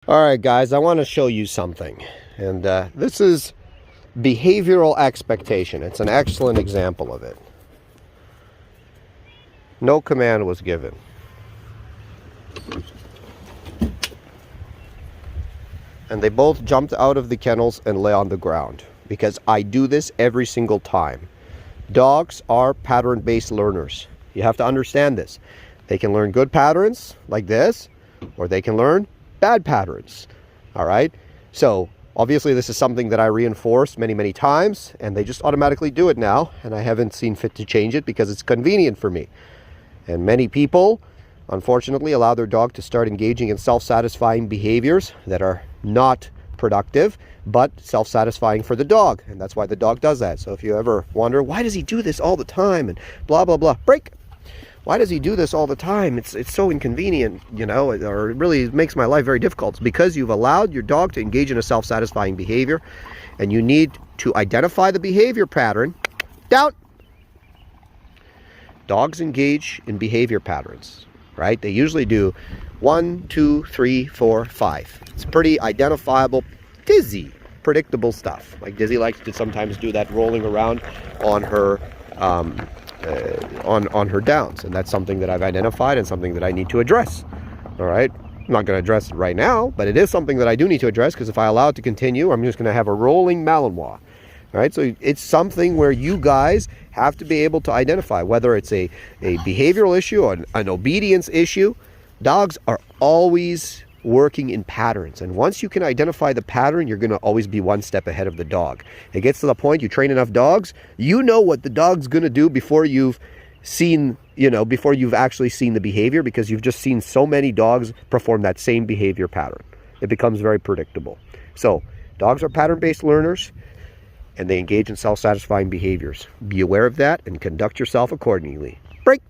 All right, guys, I want to show you something. And this is behavioral expectation. It's an excellent example of it. No command was given. And they both jumped out of the kennels and lay on the ground because I do this every single time. Dogs are pattern-based learners. You have to understand this. They can learn good patterns like this, or they can learn bad patterns. All right? So obviously this is something that I reinforce many, many times, and they just automatically do it now, and I haven't seen fit to change it because it's convenient for me. And many people, unfortunately, allow their dog to start engaging in self-satisfying behaviors that are not productive, but self-satisfying for the dog. And that's why the dog does that. So if you ever wonder, why does he do this all the time? And blah, blah, blah. Break! Why does he do this all the time? It's so inconvenient, you know, or it really makes my life very difficult. It's because you've allowed your dog to engage in a self-satisfying behavior, and you need to identify the behavior pattern. Down! Dogs engage in behavior patterns, right? They usually do 1, 2, 3, 4, 5. It's pretty identifiable, Dizzy, predictable stuff. Like Dizzy likes to sometimes do that rolling around on her on her downs, and that's something that I've identified and something that I need to address. All right, I'm not going to address it right now, but it is something that I do need to address, because if I allow it to continue, I'm just going to have a rolling Malinois. All right, so it's something where you guys have to be able to identify whether it's a behavioral issue or an obedience issue. Dogs are always working in patterns, and once you can identify the pattern, you're going to always be one step ahead of the dog. It gets to the point you train enough dogs, you know what the dog's going to do before you've seen, before you've actually seen the behavior, because you've just seen so many dogs perform that same behavior pattern. It becomes very predictable. So dogs are pattern-based learners, and they engage in self-satisfying behaviors. Be aware of that and conduct yourself accordingly. Break!